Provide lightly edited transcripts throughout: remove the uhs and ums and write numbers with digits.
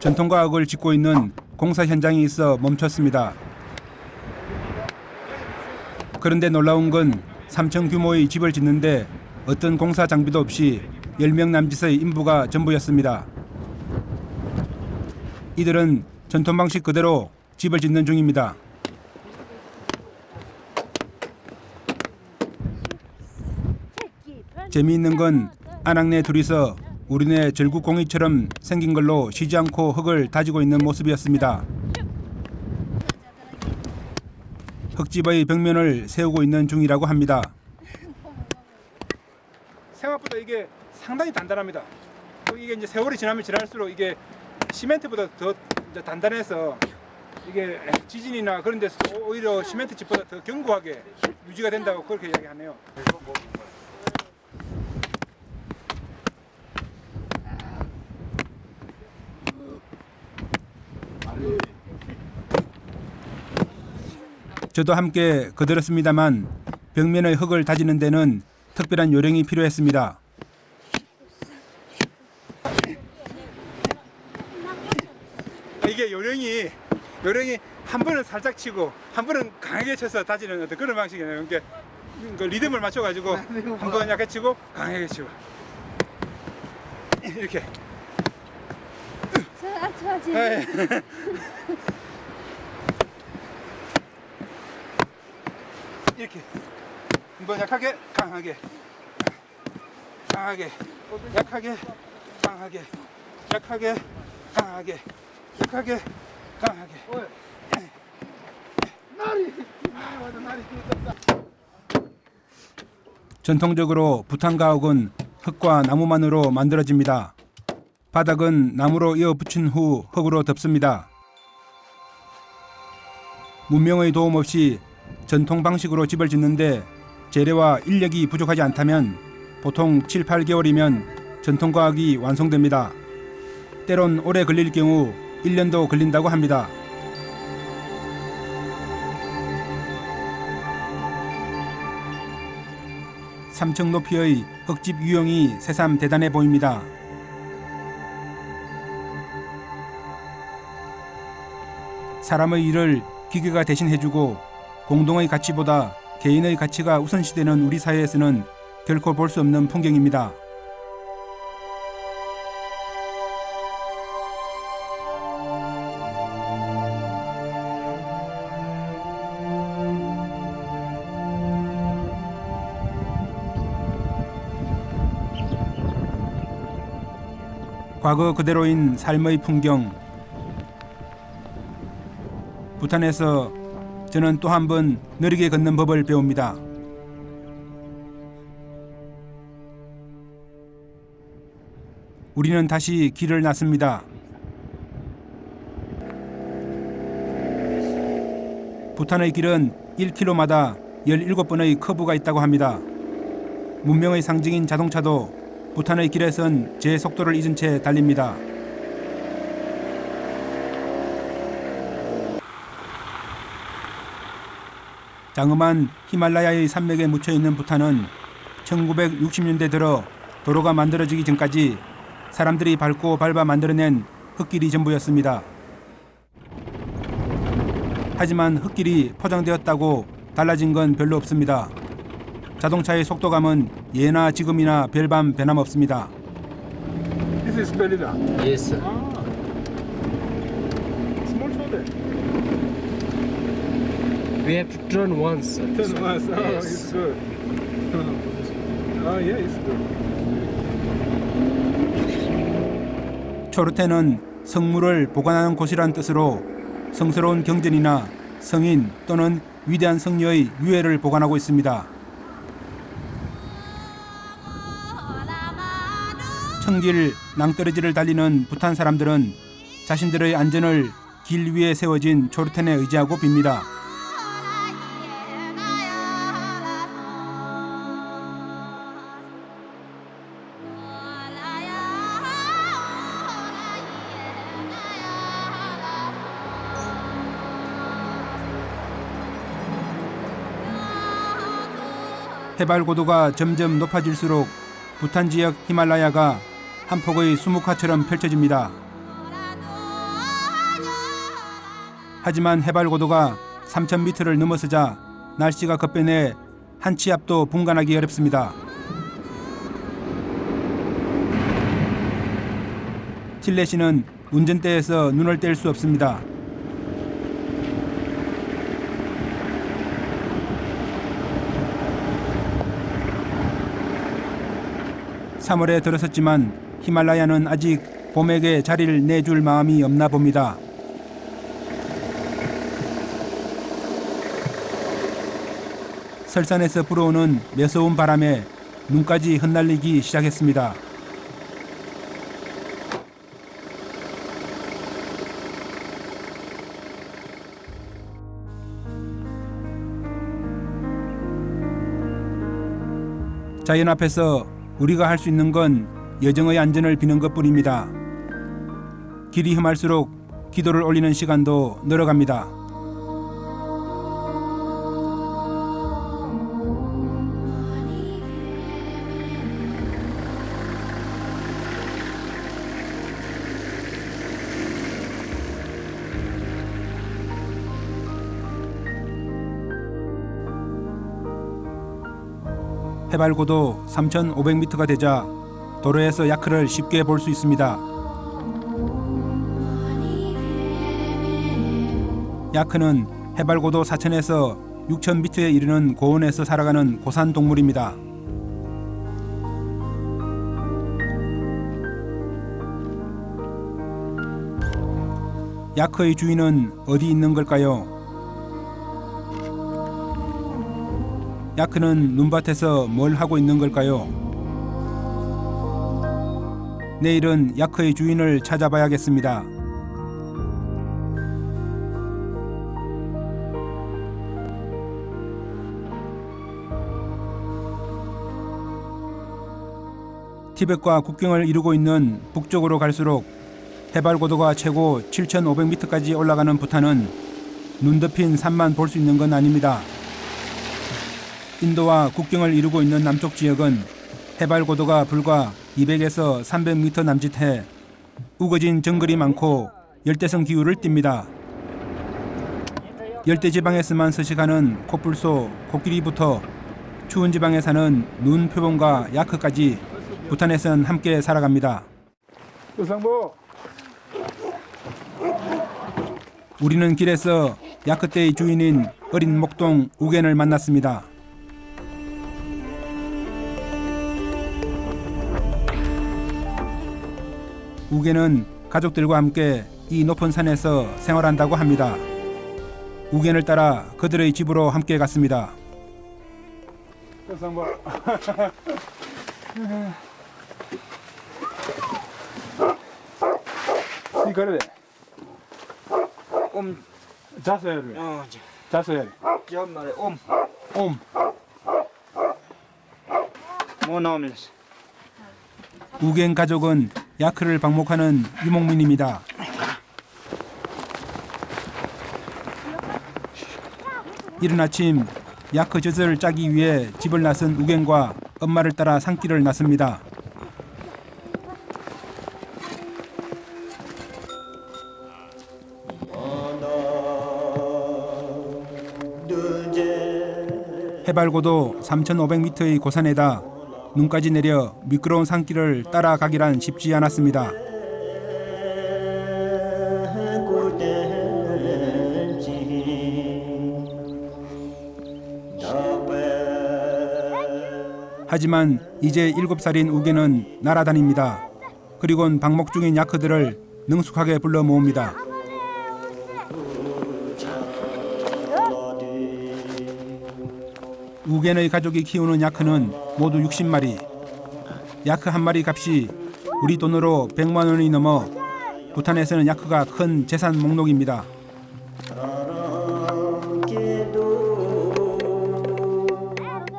전통과학을 짓고 있는 공사 현장에 있어 멈췄습니다. 그런데 놀라운 건 3층 규모의 집을 짓는데 어떤 공사 장비도 없이 10명 남짓의 인부가 전부였습니다. 이들은 전통 방식 그대로 집을 짓는 중입니다. 재미있는 건 아낙네 둘이서 우리네 절구공이처럼 생긴 걸로 쉬지 않고 흙을 다지고 있는 모습이었습니다. 흙집의 벽면을 세우고 있는 중이라고 합니다. 생각보다 이게 상당히 단단합니다. 이게 이제 세월이 지나면 지날수록 이게 시멘트보다 더 단단해서 이게 지진이나 그런 데서 오히려 시멘트 집보다 더 견고하게 유지가 된다고 그렇게 이야기하네요. 저도 함께 거들었습니다만 벽면의 흙을 다지는 데는 특별한 요령이 필요했습니다. 이게 요령이 한 번은 살짝 치고 한 번은 강하게 쳐서 다지는 어떤 그런 방식이네요. 그러니까 리듬을 맞춰가지고 한 번 약하게 치고 강하게 치고 이렇게. 이렇게 한 번 약하게 강하게 강하게 약하게 강하게 약하게 강하게 약하게 강하게. 전통적으로 부탄 가옥은 흙과 나무만으로 만들어집니다. 바닥은 나무로 이어 붙인 후 흙으로 덮습니다. 문명의 도움 없이 전통 방식으로 집을 짓는데 재료와 인력이 부족하지 않다면 보통 7, 8개월이면 전통과학이 완성됩니다. 때론 오래 걸릴 경우 1년도 걸린다고 합니다. 3층 높이의 흙집 유형이 새삼 대단해 보입니다. 사람의 일을 기계가 대신해주고 공동의 가치보다 개인의 가치가 우선시되는 우리 사회에서는 결코 볼 수 없는 풍경입니다. 과거 그대로인 삶의 풍경. 부탄에서 저는 또 한 번 느리게 걷는 법을 배웁니다. 우리는 다시 길을 났습니다. 부탄의 길은 1km마다 17번의 커브가 있다고 합니다. 문명의 상징인 자동차도 부탄의 길에선 제 속도를 잊은 채 달립니다. 장엄한 히말라야의 산맥에 묻혀있는 부탄은 1960년대 들어 도로가 만들어지기 전까지 사람들이 밟고 밟아 만들어낸 흙길이 전부였습니다. 하지만 흙길이 포장되었다고 달라진 건 별로 없습니다. 자동차의 속도감은 예나 지금이나 별반 변함없습니다. This is Belida. Yes, sir. Small shoulder. We have to turn once, sir. Turn once. Oh, Yes. it's good. Oh, yeah, it's good. 초르테는 성물을 보관하는 곳이란 뜻으로 성스러운 경전이나 성인 또는 위대한 성녀의 유해를 보관하고 있습니다. 천길 낭떠러지를 달리는 부탄 사람들은 자신들의 안전을 길 위에 세워진 초르텐에 의지하고 빕니다. 해발 고도가 점점 높아질수록 부탄 지역 히말라야가 한 폭의 수묵화처럼 펼쳐집니다. 하지만 해발 고도가 3,000m를 넘어서자 날씨가 급변해 한 치 앞도 분간하기 어렵습니다. 틸레 씨는 운전대에서 눈을 뗄 수 없습니다. (3월에) 들어섰지만 히말라야는 아직 봄에게 자리를 내줄 마음이 없나 봅니다. 설산에서 불어오는 매서운 바람에 눈까지 흩날리기 시작했습니다. 자연 앞에서 우리가 할 수 있는 건 여정의 안전을 비는 것뿐입니다. 길이 험할수록 기도를 올리는 시간도 늘어갑니다. 해발 고도 3,500m가 되자 도로에서 야크를 쉽게 볼 수 있습니다. 야크는 해발 고도 4,000에서 6,000m에 이르는 고원에서 살아가는 고산 동물입니다. 야크의 주인은 어디 있는 걸까요? 야크는 눈밭에서 뭘 하고 있는 걸까요? 내일은 야크의 주인을 찾아봐야겠습니다. 티벳과 국경을 이루고 있는 북쪽으로 갈수록 해발 고도가 최고 7,500m까지 올라가는 부탄은 눈 덮인 산만 볼 수 있는 건 아닙니다. 인도와 국경을 이루고 있는 남쪽 지역은 해발 고도가 불과 200에서 300m 남짓해 우거진 정글이 많고 열대성 기후를 띱니다. 열대지방에서만 서식하는 코뿔소, 코끼리부터 추운 지방에 사는 눈 표범과 야크까지 부탄에선 함께 살아갑니다. 우리는 길에서 야크 떼의 주인인 어린 목동 우겐을 만났습니다. 우겐은 가족들과 함께 이 높은 산에서 생활한다고 합니다. 우겐을 따라 그들의 집으로 함께 갔습니다. 우겐 가족은 야크를 방목하는 유목민입니다. 이른 아침 야크 젖을 짜기 위해 집을 나선 우겐과 엄마를 따라 산길을 나섭니다. 해발 고도 3,500m의 고산에다 눈까지 내려 미끄러운 산길을 따라가기란 쉽지 않았습니다. 하지만 이제 7살인 우겐은 날아다닙니다. 그리곤 방목 중인 야크들을 능숙하게 불러 모읍니다. 우겐의 가족이 키우는 야크는 모두 60마리. 야크 한 마리 값이 우리 돈으로 100만 원이 넘어 부탄에서는 야크가 큰 재산 목록입니다.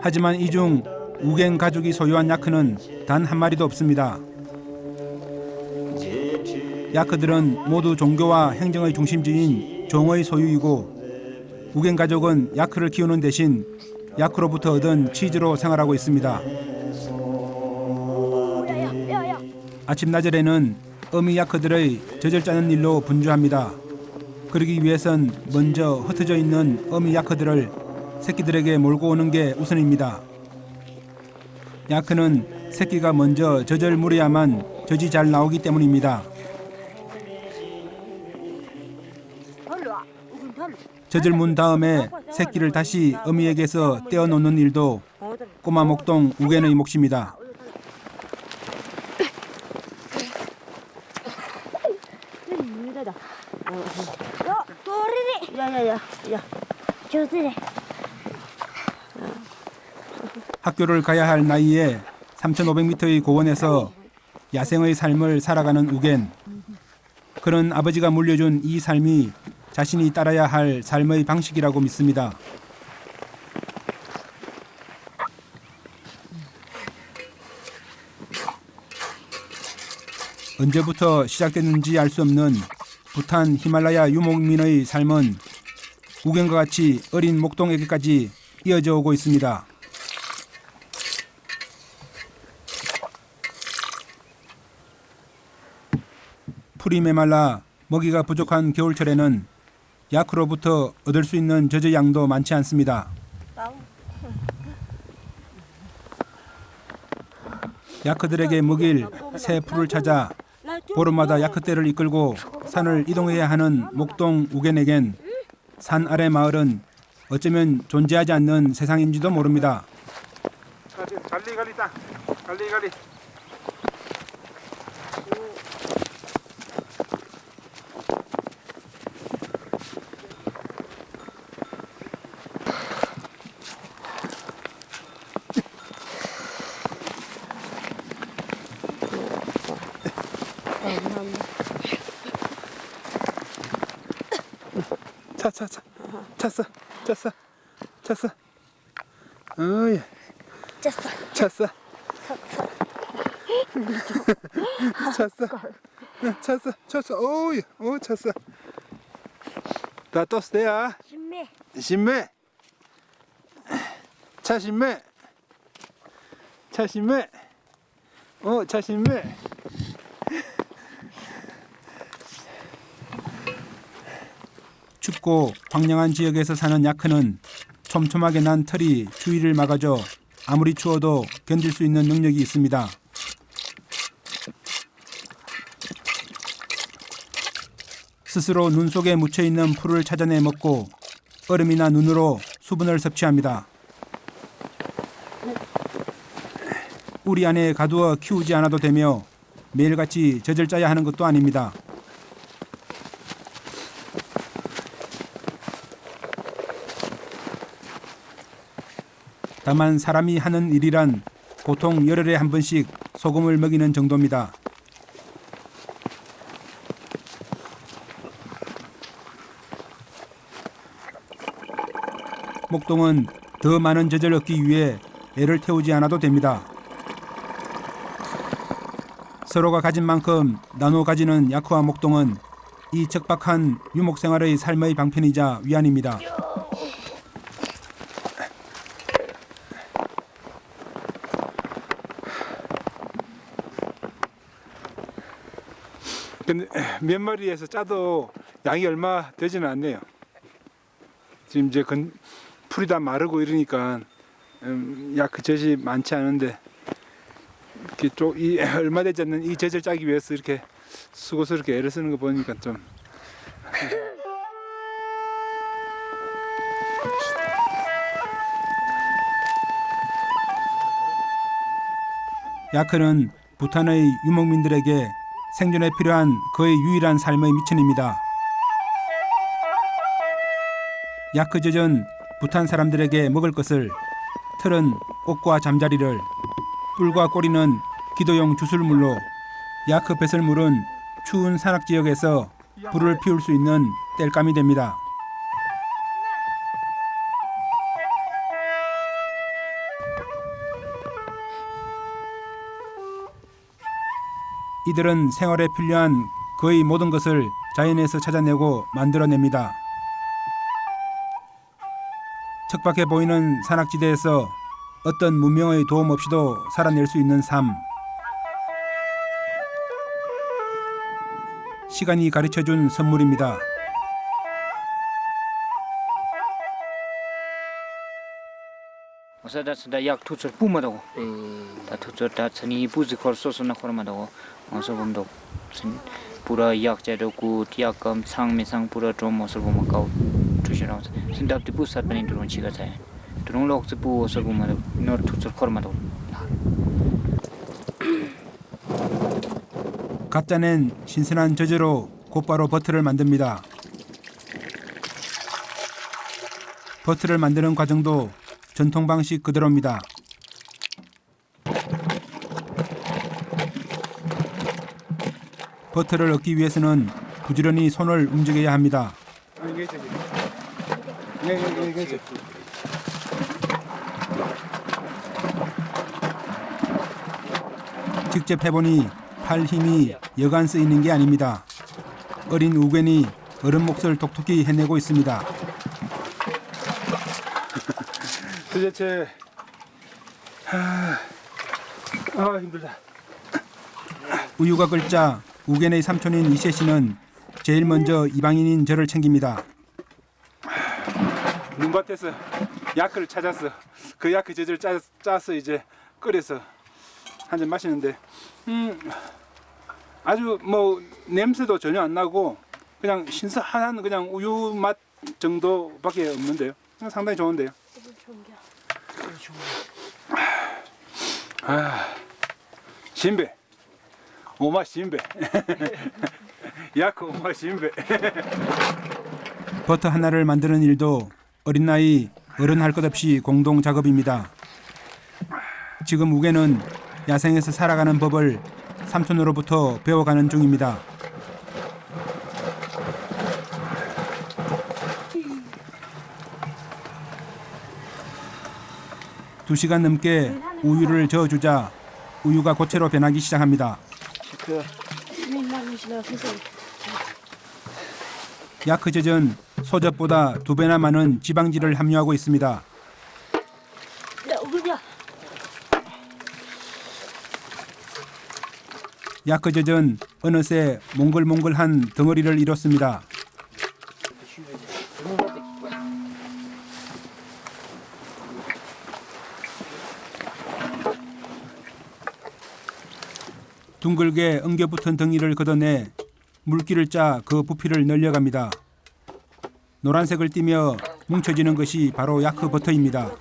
하지만 이 중 우겐 가족이 소유한 야크는 단 한 마리도 없습니다. 야크들은 모두 종교와 행정의 중심지인 종의 소유이고 우겐 가족은 야크를 키우는 대신 야크로부터 얻은 치즈로 생활하고 있습니다. 아침 나절에는 어미 야크들의 젖을 짜는 일로 분주합니다. 그러기 위해선 먼저 흩어져 있는 어미 야크들을 새끼들에게 몰고 오는 게 우선입니다. 야크는 새끼가 먼저 젖을 물어야만 젖이 잘 나오기 때문입니다. 젖을 문 다음에 새끼를 다시 어미에게서 떼어놓는 일도 꼬마 목동 우겐의 몫입니다. 학교를 가야 할 나이에 3,500m의 고원에서 야생의 삶을 살아가는 우겐. 그런 아버지가 물려준 이 삶이 자신이 따라야 할 삶의 방식이라고 믿습니다. 언제부터 시작됐는지 알 수 없는 부탄 히말라야 유목민의 삶은 우겐과 같이 어린 목동에게까지 이어져 오고 있습니다. 풀이 메말라 먹이가 부족한 겨울철에는 야크로부터 얻을 수 있는 젖의 양도 많지 않습니다. 야크들에게 먹일 새 풀을 찾아 보름마다 야크떼를 이끌고 산을 이동해야 하는 목동 우겐에겐 산 아래 마을은 어쩌면 존재하지 않는 세상인지도 모릅니다. 갈리갈리다. 갈리갈리. 찼어. 어이. 찼어. 오이. 오, 찼어. 다 떴어야. 신매. 차신매. 차신매. 춥고 황량한 지역에서 사는 야크는 촘촘하게 난 털이 추위를 막아줘 아무리 추워도 견딜 수 있는 능력이 있습니다. 스스로 눈 속에 묻혀있는 풀을 찾아내 먹고 얼음이나 눈으로 수분을 섭취합니다. 우리 안에 가두어 키우지 않아도 되며 매일같이 젖을 짜야 하는 것도 아닙니다. 다만 사람이 하는 일이란 보통 열흘에 한 번씩 소금을 먹이는 정도입니다. 목동은 더 많은 젖을 얻기 위해 애를 태우지 않아도 됩니다. 서로가 가진 만큼 나눠 가지는 야크와 목동은 이 척박한 유목생활의 삶의 방편이자 위안입니다. 근데 몇 마리에서 짜도 양이 얼마 되지는 않네요. 지금 이제 풀이 다 마르고 이러니까 야크 젖이 많지 않은데 이렇게 얼마 되지 않는 이 젖을 짜기 위해서 이렇게 수고스럽게 애를 쓰는 거 보니까 좀. 야크는 부탄의 유목민들에게 생존에 필요한 그의 유일한 삶의 미천입니다. 야크 젖은 부탄 사람들에게 먹을 것을, 털은 옷과 잠자리를, 뿔과 꼬리는 기도용 주술물로, 야크 배설물은 추운 산악 지역에서 불을 피울 수 있는 땔감이 됩니다. 이들은 생활에 필요한 거의 모든 것을 자연에서 찾아내고 만들어냅니다. 척박해 보이는 산악지대에서 어떤 문명의 도움 없이도 살아낼 수 있는 삶. 시간이 가르쳐준 선물입니다. sada sada yak tutur pumadago. Ta tutur ta sani puzi khor sosona khormadago. Osabumdo sin pura yak jadoku tiakam sang mesang pura trom osabum kau tushara. Sin dap tipu sat panin turun chiga sai. Turun lok tipu osabum nor tutur khormadago. 갓 짜낸 신선한 저지로 곧바로 버터를 만듭니다. 버터를 만드는 과정도 전통 방식 그대로입니다. 버터를 얻기 위해서는 부지런히 손을 움직여야 합니다. 직접 해보니 팔 힘이 여간 쓰이는 게 아닙니다. 어린 우겐이 어른 몫을 톡톡히 해내고 있습니다. 도대체 힘들다. 우유가 끓자 우겐의 삼촌인 이세 씨는 제일 먼저 이방인인 저를 챙깁니다. 눈밭에서 약을 찾았어. 그 약 저절 짜서 이제 끓여서 한 잔 마시는데 아주 뭐 냄새도 전혀 안 나고 그냥 신선한 그냥 우유 맛 정도밖에 없는데요. 상당히 좋은데요. 신배 오마 신배 약 오마 신배. 버터 하나를 만드는 일도 어린 나이 어른 할 것 없이 공동 작업입니다. 지금 우겐은 야생에서 살아가는 법을 삼촌으로부터 배워가는 중입니다. 두 시간 넘게 우유를 저어주자 우유가 고체로 변하기 시작합니다. 야크 젖은 소젖보다 2배나 많은 지방질을 함유하고 있습니다. 야크 젖은 어느새 몽글몽글한 덩어리를 이뤘습니다. 둥글게 엉겨붙은 덩이를 걷어내 물기를 짜 그 부피를 늘려갑니다. 노란색을 띠며 뭉쳐지는 것이 바로 야크 버터입니다.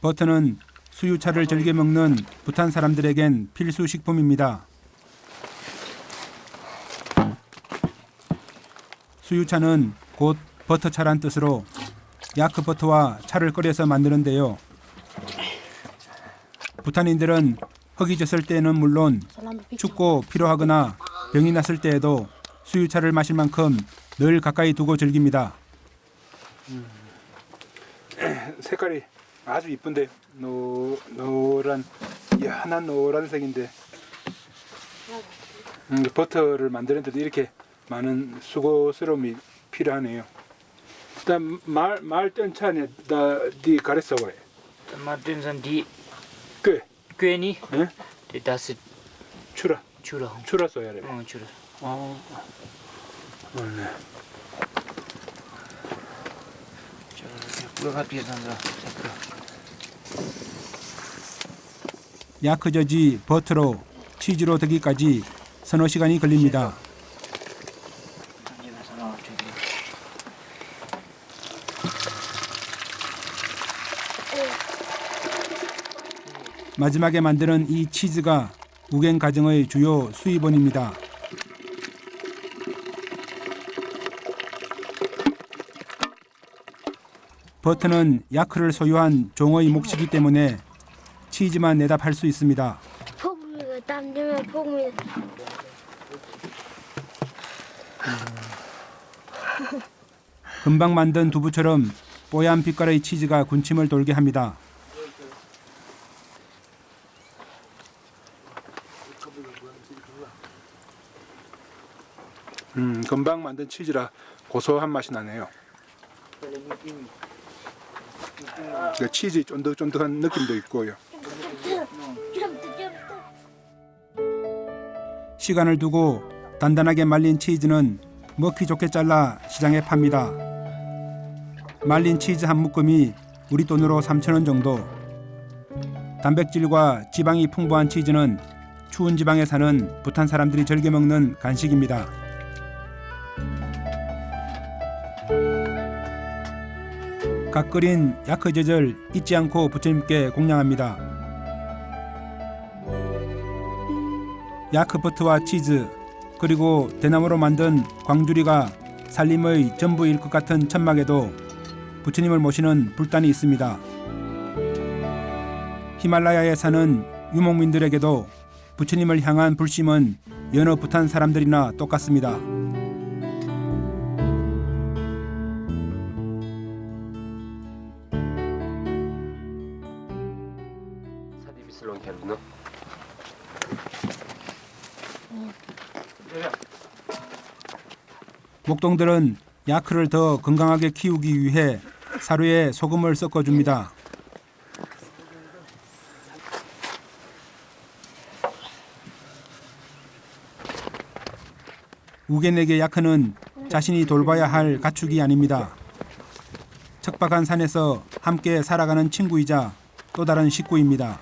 버터는 수유차를 즐겨 먹는 부탄 사람들에겐 필수 식품입니다. 수유차는 곧 버터차란 뜻으로 야크 버터와 차를 끓여서 만드는데요. 부탄인들은 흙이 졌을 때는 물론 춥고 피로하거나 병이 났을 때에도 수유차를 마실 만큼 늘 가까이 두고 즐깁니다. 색깔이 아주 이쁜데 노란 연한 노란색인데 버터를 만드는 데도 이렇게 많은 수고스러움이 필요하네요. 일단 말 땐차네 다디 가르쳐 봐요. Martinsan di 그 Queni 예? di dasit 추라 chura. 추라 써야 돼. Chura. 원래 Pura piezanza. 야크 젖이 버터로 치즈로 되기까지 서너 시간이 걸립니다. 마지막에 만드는 이 치즈가 우겐 가정의 주요 수입원입니다. 버터는 야크를 소유한 종의 몫이기 때문에 치즈만 내다 팔 수 있습니다. 금방 만든 두부처럼 뽀얀 빛깔의 치즈가 군침을 돌게 합니다. 금방 만든 치즈라 고소한 맛이 나네요. 그 치즈 쫀득쫀득한 느낌도 있고요. 시간을 두고 단단하게 말린 치즈는 먹기 좋게 잘라 시장에 팝니다. 말린 치즈 한 묶음이 우리 돈으로 3,000원 정도. 단백질과 지방이 풍부한 치즈는 추운 지방에 사는 부탄 사람들이 즐겨 먹는 간식입니다. 각 끓인 야크젖을 잊지 않고 부처님께 공양합니다. 야크버터와 치즈 그리고 대나무로 만든 광주리가 살림의 전부일 것 같은 천막에도 부처님을 모시는 불단이 있습니다. 히말라야에 사는 유목민들에게도 부처님을 향한 불심은 여느 부탄 사람들이나 똑같습니다. 목동들은 야크를 더 건강하게 키우기 위해 사료에 소금을 섞어줍니다. 우겐에게 야크는 자신이 돌봐야 할 가축이 아닙니다. 척박한 산에서 함께 살아가는 친구이자 또 다른 식구입니다.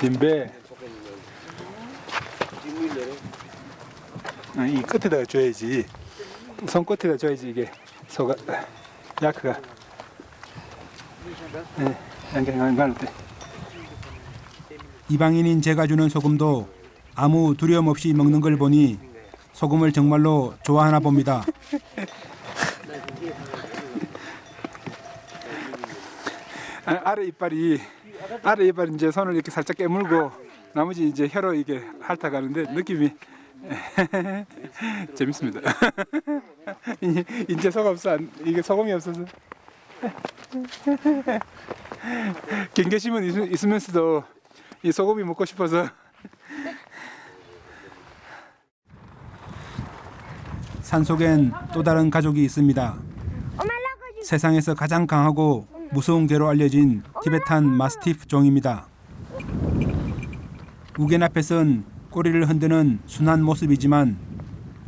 진배. 이 끝에다가 줘야지. 손 끝에다 줘야지 이게 소가 야크가. 네, 안경 말을 때. 이방인인 제가 주는 소금도 아무 두려움 없이 먹는 걸 보니 소금을 정말로 좋아하나 봅니다. 아래 이빨이 이제 손을 이렇게 살짝 깨물고 나머지 이제 혀로 이게 핥아가는데 느낌이 재밌습니다. 이제 이게 소금이 없어서 경계심은 있으면서도 이 소금이 먹고 싶어서. 산속엔 또 다른 가족이 있습니다. 세상에서 가장 강하고 무서운 개로 알려진 티베탄 마스티프 종입니다. 우겐 앞에선 꼬리를 흔드는 순한 모습이지만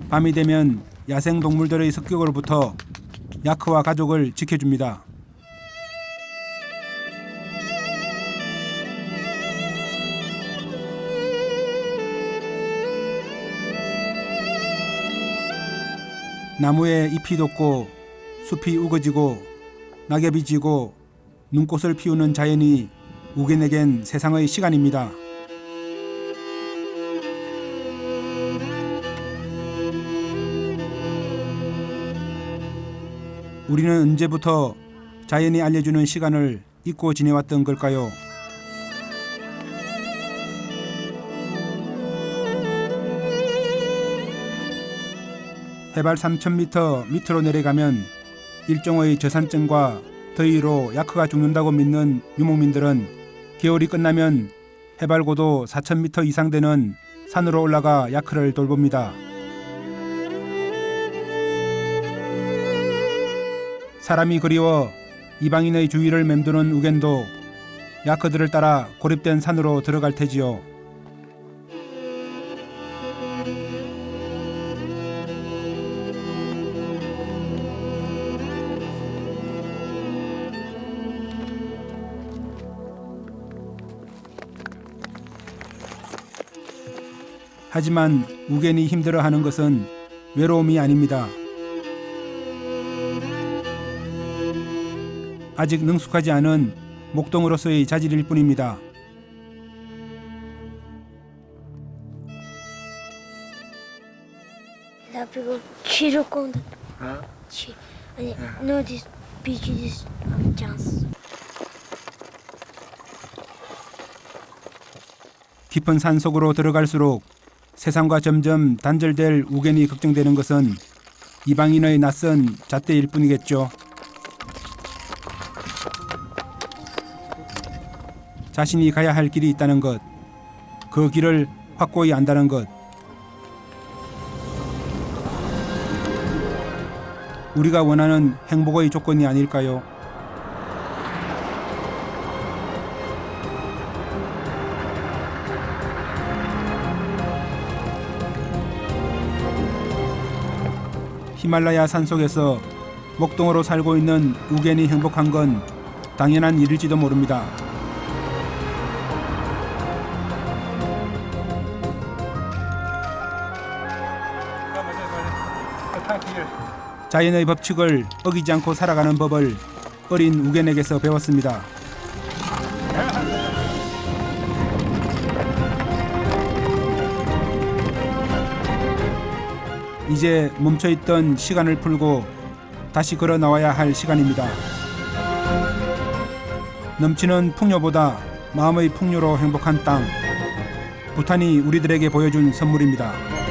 밤이 되면 야생 동물들의 습격으로부터 야크와 가족을 지켜줍니다. 나무에 잎이 돋고 숲이 우거지고 낙엽이 지고 눈꽃을 피우는 자연이 우겐에겐 세상의 시간입니다. 우리는 언제부터 자연이 알려주는 시간을 잊고 지내왔던 걸까요? 해발 3,000m 밑으로 내려가면 일종의 저산증과 더위로 야크가 죽는다고 믿는 유목민들은 겨울이 끝나면 해발 고도 4,000m 이상 되는 산으로 올라가 야크를 돌봅니다. 사람이 그리워 이방인의 주위를 맴도는 우겐도 야크들을 따라 고립된 산으로 들어갈 테지요. 하지만 우겐이 힘들어하는 것은 외로움이 아닙니다. 아직 능숙하지 않은 목동으로서의 자질일 뿐입니다. 깊은 산 속으로 들어갈수록 세상과 점점 단절될 우겐이 걱정되는 것은 이방인의 낯선 잣대일 뿐이겠죠. 자신이 가야 할 길이 있다는 것, 그 길을 확고히 안다는 것. 우리가 원하는 행복의 조건이 아닐까요? 히말라야 산속에서 목동으로 살고 있는 우겐이 행복한 건 당연한 일일지도 모릅니다. 자연의 법칙을 어기지 않고 살아가는 법을 어린 우겐에게서 배웠습니다. 이제 멈춰있던 시간을 풀고 다시 걸어 나와야 할 시간입니다. 넘치는 풍요보다 마음의 풍요로 행복한 땅, 부탄이 우리들에게 보여준 선물입니다.